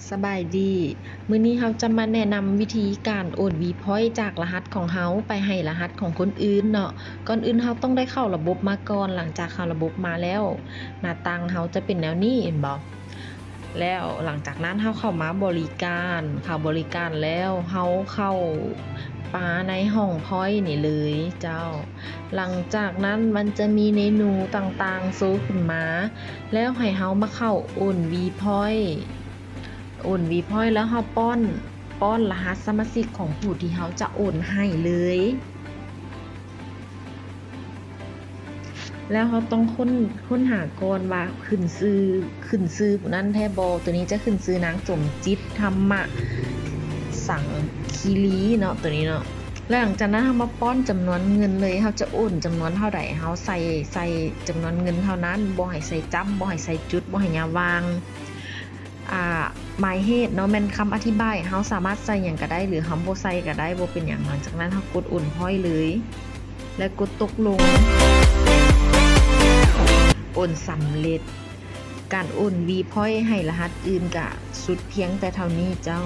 สบายดีมื้อนี้เราจะมาแนะนำวิธีการโอน Vpoint จากรหัสของเราไปให้รหัสของคนอื่นเนาะก่อนอื่นเราต้องได้เข้าระบบมาก่อนหลังจากเข้าระบบมาแล้วหน้าต่างเราจะเป็นแนวนี้เห็นบ่แล้วหลังจากนั้นเราเข้ามาบริการเข้าบริการแล้วเราเข้าในห้อง Point นี่เลยเจ้าหลังจากนั้นมันจะมีเมนูต่างๆโชว์ขึ้นมาแล้วให้เรามาเข้าโอน Vpoint โอน Vpoint แล้วเราป้อนรหัสสมาชิกของผู้ที่เราจะโอนให้เลยแล้วเราต้องค้นหาก่อนว่าขึ้นชื่อผู้นั้นแท้บ่ตัวนี้จะขึ้นชื่อนางสมจิตธรรมะสังคีรีเนาะตัวนี้เนาะแล้วหลังจากนั้นเรามาป้อนจำนวนเงินเลยเราจะโอนจำนวนเท่าใดเราใส่จำนวนเงินเท่านั้นบ่ให้ใส่จับบ่ให้ใส่จุดบ่ให้ยาวางหมายเหตุเนาะแม่นคำอธิบายเราสามารถใส่หยังก็ได้หรือเราบ่ใส่ก็ได้บ่เป็นหยังหลังจากนั้นเรากดโอนพ้อยเลยและกดตกลงโอนสำเร็จการโอน Vpoint ให้รหัสอื่นก็สุดเพียงแต่เท่านี้เจ้า